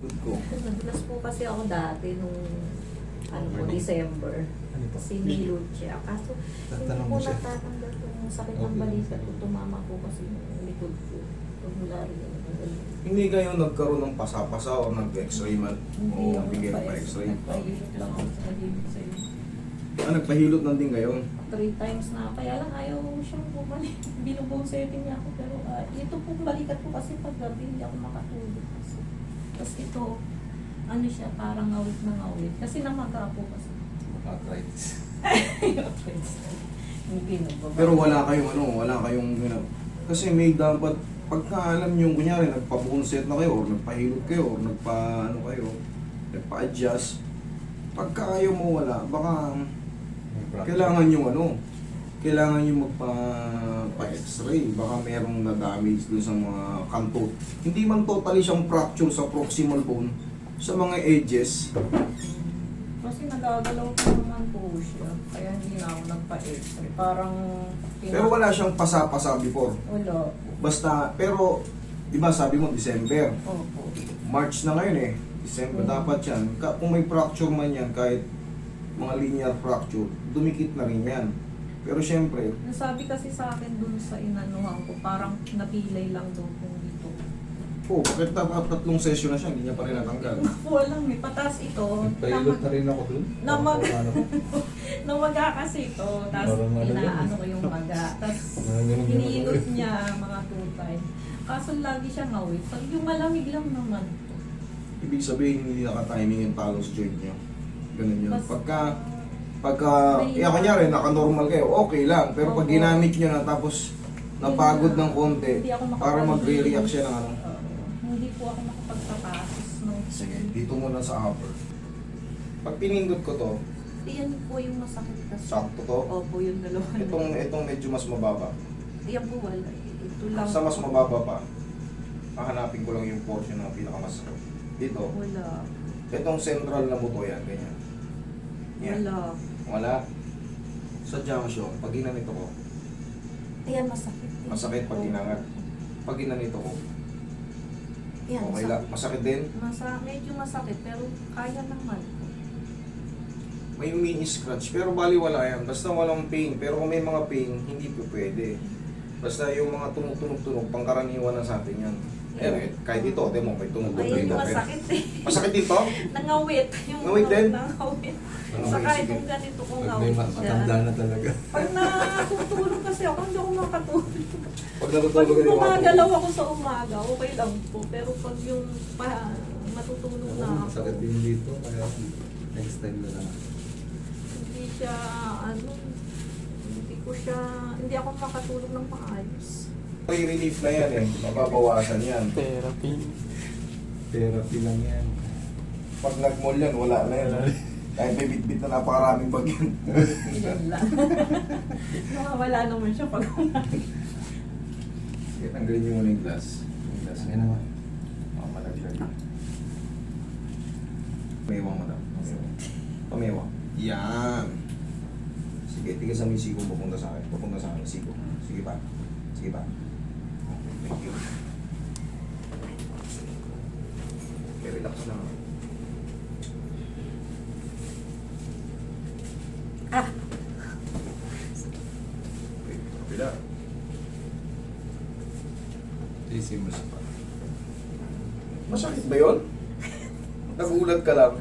Good ko. Nadulas po kasi ako dati nung December. Ano po? Kasi nilod siya. Kaso hindi Tatanong po mo siya. natatanggal yung sakit ng Okay. balikat ko. Tumama po kasi yung likod ko. Mula rin yung Hindi kayo nagkaroon ng pasa-pasa o nag-x-ray man? O bigyan pa x-ray? Nagpahilot lang ako sa naging sa'yo. Nagpahilot na din kayo? 3 times na. Kaya lang ayaw siyang bumalik. Binubuong setting niya ako. Pero ito pong balikat ko kasi pag gabi hindi ako makatulog. Tapos ito, ano siya, parang ngawit na ngawit. Kasi namaga po kasi. Arthritis. Hindi nagbabalik. Pero wala kayong kasi may dapat, pagka alam nyo, kunyari, nagpa-bone na kayo, or nagpahilot kayo, or nagpa-adjust, pagka kayo mo wala, baka kailangan yung magpa-x-ray, baka merong na-damage dun sa mga kanto. Hindi man totally siyang fracture sa proximal bone, sa mga edges. Kasi nagagalaw ko naman po siya. Kaya hindi na ako nagpa-x-ray. Parang... Pero wala siyang pasa-pasa before. Wala. Basta, pero, di ba sabi mo, December. Opo. March na ngayon eh. December dapat yan. Kung may fracture man yan, kahit mga linear fracture, dumikit na rin yan. Pero syempre, Nasabi kasi sa akin dun sa inanuhan ko, parang napilay lang daw kung dito. bakit tatlong session na siya, hindi niya pa rin natanggal. Walang may patas ito. Pailot na rin ako dun. Namaga kasi ito. Tapos Parang ano inaano ko yung maga. Tapos Ganun hinihilot niya mga 2 times. Kaso lagi siya ngawit. Pag yung malamig lang naman. Ibig sabihin, hindi naka-timing yung talus joint niyo. Ganun yun. Basta- Pagka, kunyari, naka-normal kayo, okay lang. Pero pag Opo. ginamit nyo na, tapos napagod ng konti, Hindi ako para magre-react siya ng ano. Hindi po ako makapagpapasos. No? Sige, dito muna sa upper. Pag pinindot ko to, Yan po yung masakit kasi. sakto to. Opo, yung dalawa. Itong medyo mas mababa. Yan po wala. Ito lang. Sa mas mababa pa, hahanapin ko lang yung portion na pinakamasakit. Dito, Wala. itong central na buto yan, ganyan. Yan. Wala. Wala. Sa junction, pag ginanito ko, Ayan, masakit. masakit pag ginangat. Pag ginanito ko, Yan, okay lang. Masakit din. medyo masakit, pero kaya naman. May mini-scratch, pero baliwala yan. Basta walang pain. Pero kung may mga pain, hindi po pwede. Basta yung mga tumutunog-tunog, pangkaraniwan na sa atin yan. Eh, kahit ito, demo, may tumutunog Ayan dito. yung masakit eh. Masakit dito? Nangawit. Yung Ngawit din? Nangawit. Okay, Saka sige. itong ganito kong Pag may ngawit siya. matanda na talaga. Pag natutulog kasi ako, hindi ako makatulog. Pag Pag natutulog ka gumagalaw ako sa umaga, okay lang po. Pero pag yung matutulog na Ako, ako, masakit din dito. Kaya next time na lang. hindi siya, hindi ako makatulog ng maayos. May relief na yan eh. Mababawasan yan. Therapy lang yan. Pag nag-mall yan, wala na yan. Kahit may bitbit na napakaraming bag yan. Yan lang. Nakawala naman siya pag Sige, tanggalin nyo muna yung glass. Yung glass. Sige naman. Malaglag. Pamewang mo daw. Pamewang. Yan. Sige, tigasan mo yung sigo papunta sa akin. Papunta sa akin, sigo. Sige pa. Sige pa. Thank you. Okay, relax lang. Ah! Okay, kapila. Sisimos pa. Masakit ba yun? Nagulat ka lang.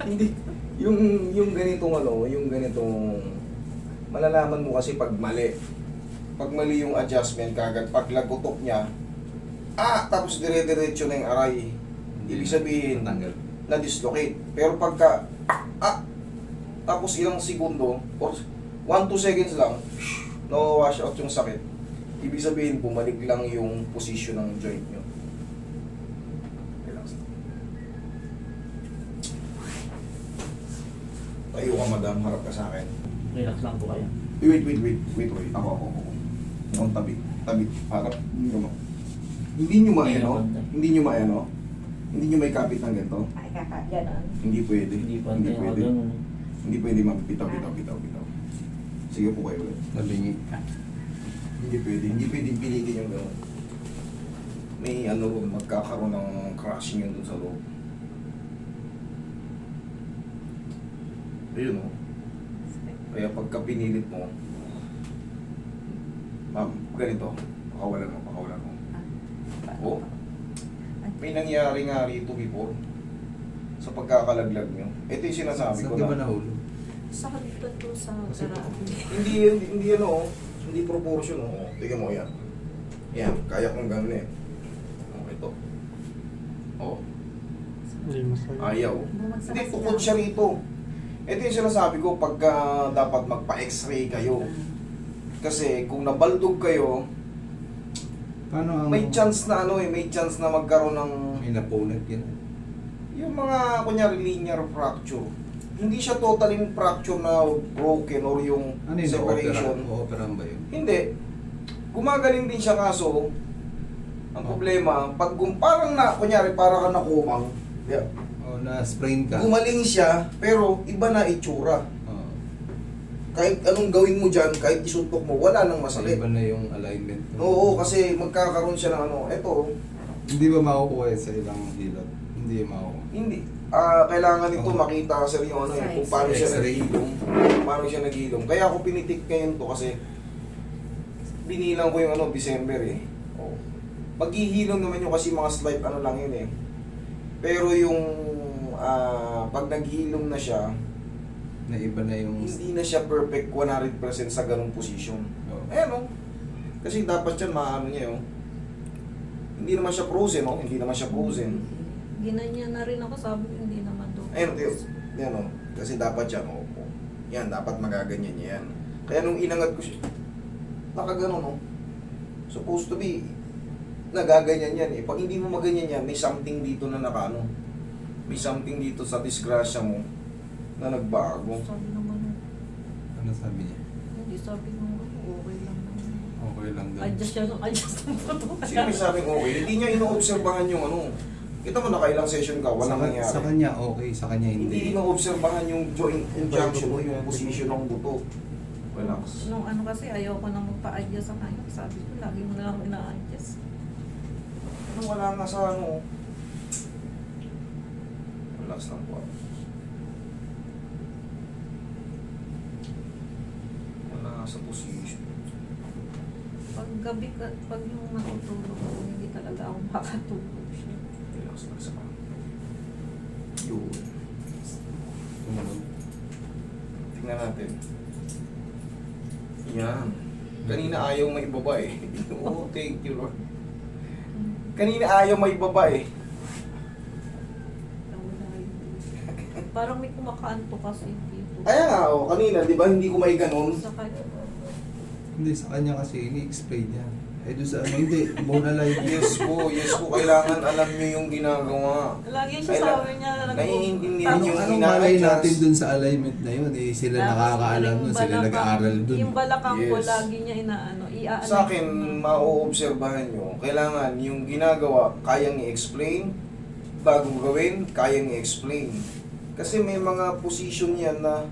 Hindi. Yung ganitong yung ganitong malalaman mo kasi pag mali. Pag mali yung adjustment kagad, pag lagutok niya, tapos dire-diretso na yung aray. Ibig sabihin, Tanggal. na-dislocate. Pero pagka, tapos ilang segundo, or 1-2 seconds lang, no-wash out yung sakit. Ibig sabihin, bumalik lang yung position ng joint nyo. Relax. Tayo ka, madam. Harap ka sa akin. Relax lang po kayo. Wait, Roy. Ako. Ang tabi. Harap. Hindi nyo maano. Hindi nyo may kapit ng ganito. Ay, ganon. Hindi pwede. Hindi pa tayo pwede. ganun. Hindi pwede mapitaw. Sige po kayo ulit. Nabingi ka. Hindi pwede. Hindi pwede pilitin yung gano'n. may ano, magkakaroon ng crashing yun dun sa loob. Ayun o. Kaya pagka pinilit mo, ma'am, ganito, pakawalan mo. Oh, may nangyari nga rito before sa pagkakalaglag nyo. Ito yung sinasabi Saan ko ka ba na. nahulog? Sa halitan to sa Kasi- garahe. Hindi ano, hindi proportion. Oh. Tingnan mo yan. Yan, kaya kong ganun eh. Oh, ito. Oh, Hindi masaya. ayaw. Bumagsak Hindi, kasi tukod ako. siya rito. Ito yung sinasabi ko pagka dapat magpa-x-ray kayo. Kasi kung nabaldog kayo, Paano ang... may chance na ano eh, may chance na magkaroon ng May napunag yan. yung mga kunyari linear fracture. Hindi siya totally fracture na broken or yung Ano yun? separation. O-operan ba yun? Hindi. Gumagaling din siya kaso ang problema, pag parang na, kunyari parang ka nakumang, yeah, O na-sprain ka? gumaling siya, pero iba na itsura. Oo. Kahit anong gawin mo dyan, kahit isuntok mo, wala nang masakit. Iba na yung alignment. Oo, kasi magkakaroon siya ng ano, eto, Hindi ba makukuha yun sa ilang hilot? Hindi makukuha. hindi, kailangan nito Oo. makita sir yung ano kung paano siya X-ray. naghilom. Paano siya naghilom. Kaya ako pinitik ngayon to kasi binilang ko yung ano, December eh. Oh. Maghihilom naman yung kasi mga slight ano lang yun eh. Pero yung pag naghilom na siya, Na iba na yung... hindi na siya perfect 100% sa ganung position. Oo. Ayan oh. Kasi dapat yan maano niya oh. Hindi naman siya frozen oh, hindi naman siya frozen. Ginanyan na rin ako, sabi ko hindi naman doon. Ayun, yan o. Kasi dapat yan, o. Yan, dapat magaganyan niya yan. Kaya nung inangat ko siya, nakaganon, o. Supposed to be, nagaganyan yan eh. Pag hindi mo maganyan yan, may something dito na nakano. May something dito sa disgrasya mo na nagbago. Sabi naman, Ano sabi niya? hindi sabi ko, okay lang naman. Okay lang daw. Adjust siya, adjust ng photo. Sino may sabing okay? Hindi niya inoobserbahan yung ano. Kita mo nakailang session ka, walang sa, nangyari. sa kanya okay, sa kanya Hindi hindi. inoobserbahan yung joint junction mo, yung position ng buto. Relax. Nung ano kasi, ayoko na magpa-adjust sa kanya. Sabi ko, lagi mo na lang ina-adjust. Ano, wala nga sa ano. Relax lang po. Wala nga sa position. Pag gabi, pag yung matutulog ako, hindi talaga ako makatulog siya. Relax lang sa mga. Yun. Tumunog. Tingnan natin. Yan. Kanina ayaw may ibaba eh. Oh, thank you Lord. Kanina ayaw may ibaba eh. Nawala yun. Parang may kumakaanto kasi dito. Kaya nga, oh, kanina, di ba, hindi ko may ganun. Sa kanya. Hindi, sa kanya kasi ini-explain niya. Eh doon sa ano, hindi, muna live. Yes po, kailangan alam nyo yung ginagawa. Lagi siya sabi niya, naiintindihan Anong, yung anong malay ina-adjust. natin doon sa alignment na yun? Eh, sila nakakaalam nun, sila nag-aaral doon. Yung balakang ko, Yes. lagi niya inaano, iaano. Sa akin, mauobserbahan nyo, kailangan yung ginagawa, kayang i-explain, bagong gawin, kayang i-explain. Kasi may mga position yan na,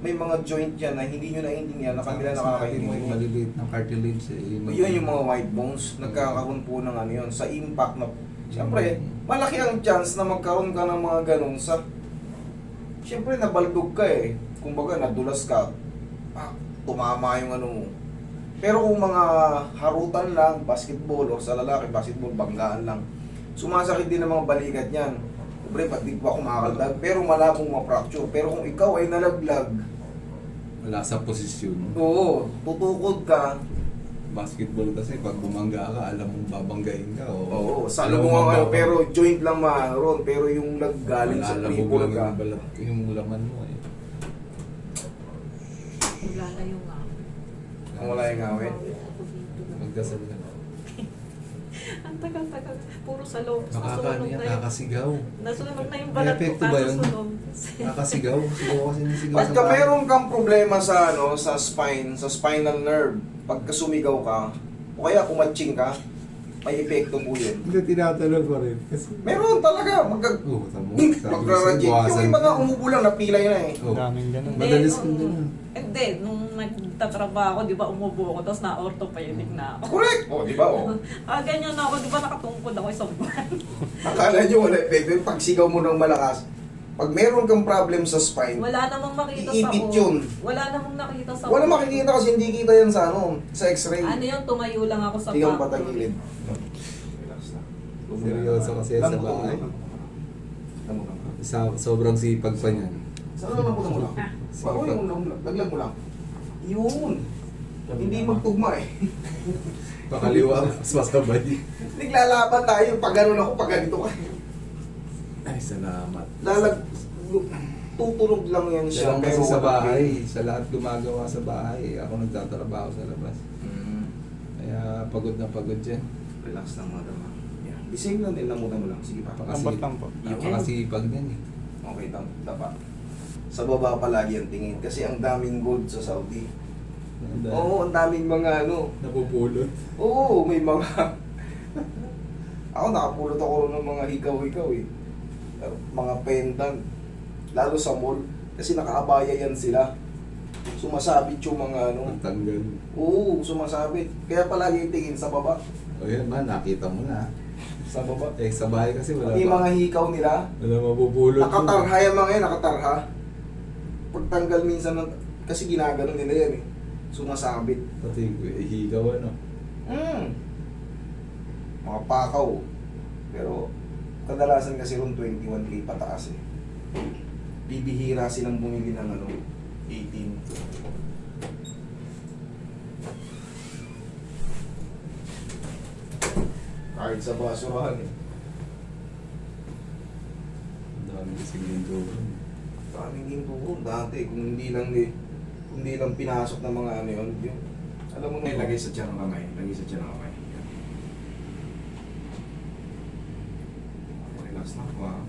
may mga joint yan na hindi nyo naiintindihan, na kami na Sabi mo yung nakakaintindihan. maliliit na cartilage. Eh, Yun yung mga white bones, nagkakaroon po ng ano yun, sa impact na, siyempre, malaki ang chance na magkaroon ka ng mga ganun sa, siyempre nabaldog ka eh, kumbaga nadulas ka, tumama yung ano mo. Pero kung mga harutan lang, basketball, o sa lalaki, basketball, banggaan lang, sumasakit din ang mga balikat niyan. Siyempre, ba't di ko ako makakaldag, pero malabong ma-fracture. Pero kung ikaw ay nalaglag, Wala sa posisyon. oo, tutukod ka, Basketball kasi pag bumangga ka, alam mong babanggain ka. oo, sa alam mo mong ano, pero joint lang maroon, pero yung naggaling sa Malalabog triple lang ka, yung balat, yung laman mo eh. Wala na yung ang wala yung ngawin. Magdasal ka na. Ang tagal-tagal. Puro sa loob. Nakakaano yan, nakakasigaw. Nasunog na yung May balat ko. epekto ba yun? Nasunog. Nakakasigaw. Sigaw kasi nasigaw Pagka meron kang problema sa ano, sa spine, sa spinal nerve, pagka sumigaw ka, o kaya kumatsing ka, may epekto po yun. Hindi, tinatanong ko rin. Kasi... Meron talaga, Oo, tamo. magrarajik. Yung may mga umubo lang, napilay na eh. Oh. Daming ganun. Hindi, Madalas nung- kong ganun. Hindi, nung nagtatrabaho, di ba, umubo ako, tapos na-orthopedic na ako. Correct! O, di ba? O. Ganyan na ako, di ba, nakatungkod ako isang buwan. Akala nyo wala epekto yun. Pag sigaw mo ng malakas, pag meron kang problem sa spine, Wala namang makita sa iipit yun. Wala namang nakita sa Wala makikita kasi hindi kita yan sa sa x-ray. Ano yun, tumayo lang ako sa Tigang factory. patagilid. Relax na. Seryoso kasi sa bahay. Sobrang sipag pa niyan. Saan lang mo lang? Bago yung laglag mo lang. Yun. Hindi magtugma eh. Pakaliwa, mas masabay. Naglalaban tayo. Pag ganun ako, pag ganito ka. Ay, salamat. Tutulog lang yan siya. Siya kasi sa walang bahay, pain. sa lahat gumagawa sa bahay. Ako nagtatrabaho sa labas. Kaya pagod na pagod dyan. Relax lang mga dama. Yan. The same lang din, lamutan mo lang. Sige pa. Lambot lang po. Napakasipag din eh. Okay, tapa. Sa baba palagi ang tingin. Kasi ang daming gold sa Saudi. Oo, ang daming mga Napupulot. Oo, may mga... Ako nakapulot ako rin ng mga hikaw-hikaw eh. Mga pendant. Lalo sa mall. Kasi nakaabaya yan sila. Sumasabit yung mga Magtanggal. Oo, sumasabit. Kaya palagi yung tingin sa baba. O yan ba, nakita mo na. Sa baba. Eh, sa bahay kasi wala Pati yung mga pa. hikaw nila, Wala mapupulot. nakatarha yung mga yan, nakatarha. Pagtanggal minsan, kasi ginagano nila yan eh. Sumasabit. Pati higaw ano. Mga pakaw. Pero, kadalasan kasi ron 21K pataas eh. Bibihira silang bumili ng 18. Kahit sa basurahan eh. Ang dami kasi ginto. Kaming ginto dati, kung hindi lang pinasok ng mga yun. Alam mo na, lagay sa tiyan ng kamay. Lagay sa tiyan ng kamay. Yan. Relax na. Wow.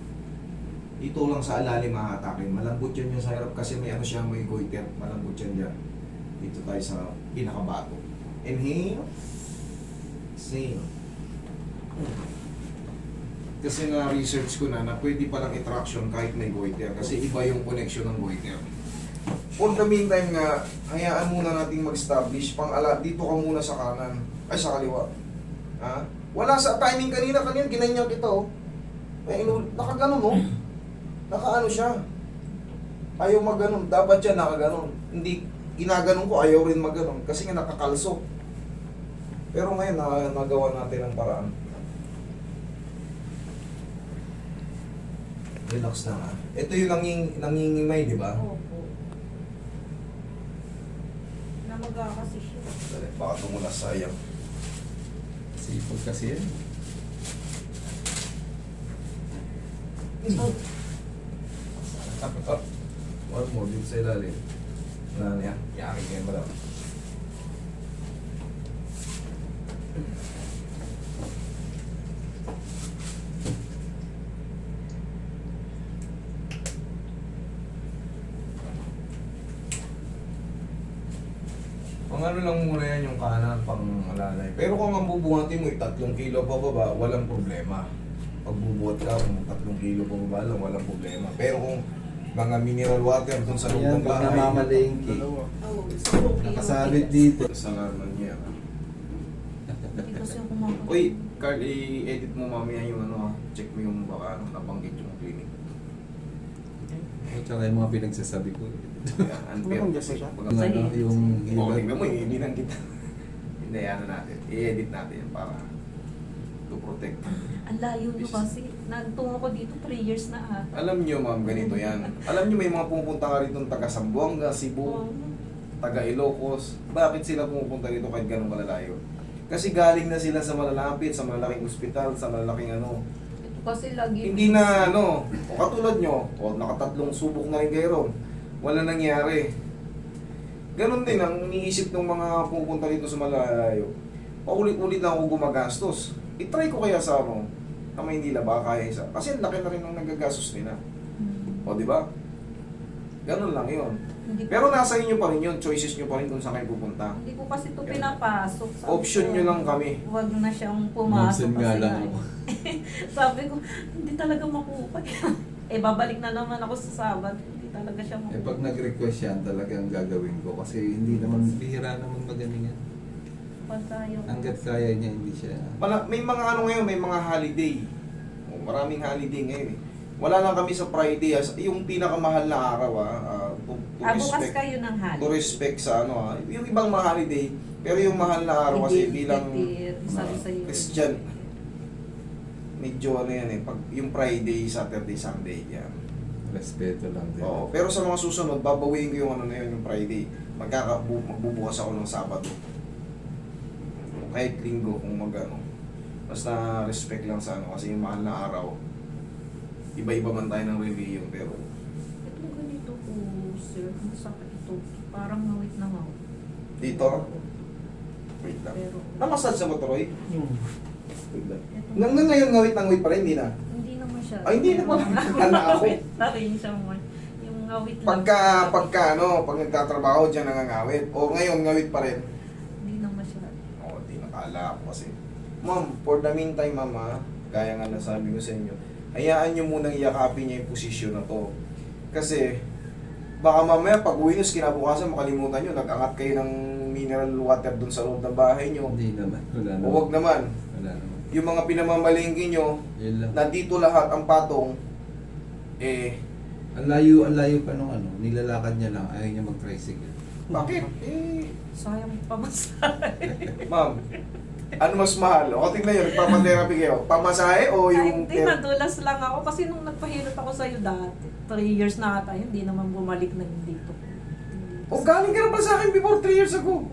Dito lang sa alalim mahatakin. Malambot yun yung sa harap kasi may siya, may goiter. Malambot yan dyan. Dito tayo sa pinakabato. Inhale. Exhale. Kasi na-research ko na pwede palang i-traction kahit may goiter. Kasi iba yung connection ng goiter. For the meantime nga, hayaan muna nating mag-establish. Dito ka muna sa kanan. Ay, sa kaliwa. Ha? Wala sa timing kanina, ginanyan kita oh. Nakaganon oh. Nakaano siya. Ayaw maganon. Dapat siya nakaganon. Hindi, ginaganon ko, ayaw rin maganon. Kasi nga nakakalso. Pero ngayon, nagawa natin ang paraan. Relax na nga. Ito yung nangingimay, di ba? Opo. Namaga kasi siya. Dali, baka tumulas, sayang. Sipag kasi yan. One more dito sa ilalim. Wala na yan. Yakin kayo ba daw? Pang ano lang muna yan yung kanan, pang alalay. Pero kung ang bubuhatin mo 3 kilo pa baba, walang problema. Pag bubuhat ka, kung 3 kilo pa baba lang, walang problema. Pero kung mga mineral water dun sa loob Ayan, ng pag bahay, namamalengke. Oo, sa Nakasalit dito. sa alarman niya. Hindi kasi ako kumakain. Uy, Carl, i-edit mo mamaya yung check mo yung baka nabanggit yung clinic. At saka yung mga pinagsasabi ko. Unfair. Ano bang Jessica? Yung ano, yung Oh, iba. tingnan mo, hindi lang kita. Hindi, natin. I-edit natin yan para to protect. Ang layo nyo kasi. Nagtungo ko dito 3 years na ata. Alam nyo, ma'am, ganito yan. Alam nyo, may mga pumupunta ka rito taga Zamboanga, Cebu, taga Ilocos. Bakit sila pumupunta rito kahit ganun kalalayo? Kasi galing na sila sa malalapit, sa malalaking ospital, sa malalaking Ito kasi lagi. Hindi na o katulad nyo, nakatatlong subok na rin kayo ron. Wala nangyari. Ganon din ang iniisip ng mga pupunta rito sa malalayo. Paulit-ulit lang ako gumagastos. I-try ko kaya sa na Maynila ba kaya isa. Kasi ang laki na rin ng nagagastos nila. O, di ba? Ganon lang yun. Hindi Pero nasa inyo pa rin yun. Choices nyo pa rin kung saan kayo pupunta. Hindi ko kasi ito pinapasok. Sabi Option ko, nyo lang kami. Huwag na siyang pumasok. Minsan nga kasi lang nga ako. Sabi ko, hindi talaga makupay. Babalik na naman ako sa Sabado. Hindi talaga siya Eh pag nag-request yan, talagang gagawin ko. Kasi hindi naman, bihira naman magaling yan. Pagkayo. Hanggat kaya niya, hindi siya. May mga ano ngayon, may mga holiday. O, maraming holiday ngayon eh. Wala lang kami sa Friday. Yung pinakamahal na araw to Bukas kayo ng hali. to respect sa ano yung ibang mga holiday. Pero yung mahal na araw kasi bilang sabi sa iyo. Christian, medyo ano yan eh. Pag, yung Friday, Saturday, Sunday, yan. Respeto lang din. Oo, pero sa mga susunod, babawiin ko yung ano na yun, yung Friday. Magbubukas ako ng Sabado. Kahit linggo kung magano. Basta respect lang sa ano kasi yung mahal na araw. Iba-iba man tayo ng religion pero Ito ganito po, sir. Masakit ito. Parang ngawit na ngawit. dito, wait lang. Pero, Namasad sa motor, Roy? Hmm. Wait lang. ito, Hanggang ngayon ngawit na ngawit pa rin, hindi na. hindi naman siya. Ay, hindi naman. Akala ako. Ngawit pa rin siya mo. Yung ngawit lang. Pag nagtatrabaho diyan nangangawit. O ngayon ngawit pa rin. Hindi naman siya. Oo, di nakala ako kasi. Ma'am, for the meantime, mama, gaya nga nasabi ko sa inyo, hayaan nyo munang iyakapin niya yung posisyon na to. Kasi, baka mamaya pag uwi nyo, kinabukasan, makalimutan nyo, nag-angat kayo ng mineral water dun sa loob ng bahay nyo. Hindi naman. Wala O naman. wag naman. Wala naman. Yung mga pinamamalingki nyo, Yun lang. nandito lahat ang patong, Ang layo pa nung ano, nilalakad niya lang, ayaw niya mag-tricycle. bakit? Sayang pamasahe. Ma'am, ano mas mahal? O tingnan nyo, nagpapatherapy kayo. Pamasahe o yung... Hindi, nadulas lang ako. Kasi nung nagpahilot ako sa'yo dati, 3 years na ata, hindi naman bumalik na dito. O galing ka na pa sa akin before 3 years ago.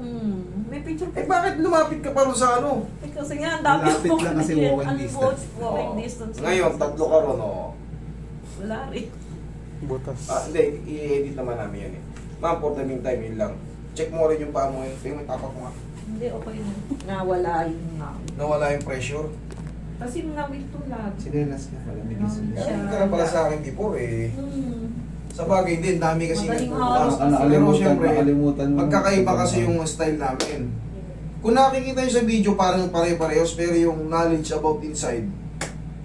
May picture Eh bakit lumapit ka pa rin sa ano? Eh, kasi nga, ang dami Lapit lang kasi walking distance. Walking Oo. distance. Ngayon, 3 ka ron, oo. Wala rin. Butas. Hindi, i-edit naman namin yan eh. Ma'am, for the meantime, yun lang. Check mo rin yung paa mo yun. Tingnan mo yung tapak mo nga. Hindi, okay na. Nawala yung ngawit. Nawala yung pressure. Kasi ngawit to lagi. Sinelas niya pala, bilis niya. Siya. Galing ka na pala sa akin before eh. Hmm. Sa bagay din, dami kasi Madaling nagpupunta. araw kasi. Pero syempre, nakalimutan mo. magkakaiba kasi yung style namin. Kung nakikita nyo sa video, parang pare-parehos, pero yung knowledge about inside,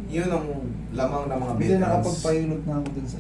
yun ang lamang ng mga Hindi, veterans. nakapagpahilot na ako dun sa...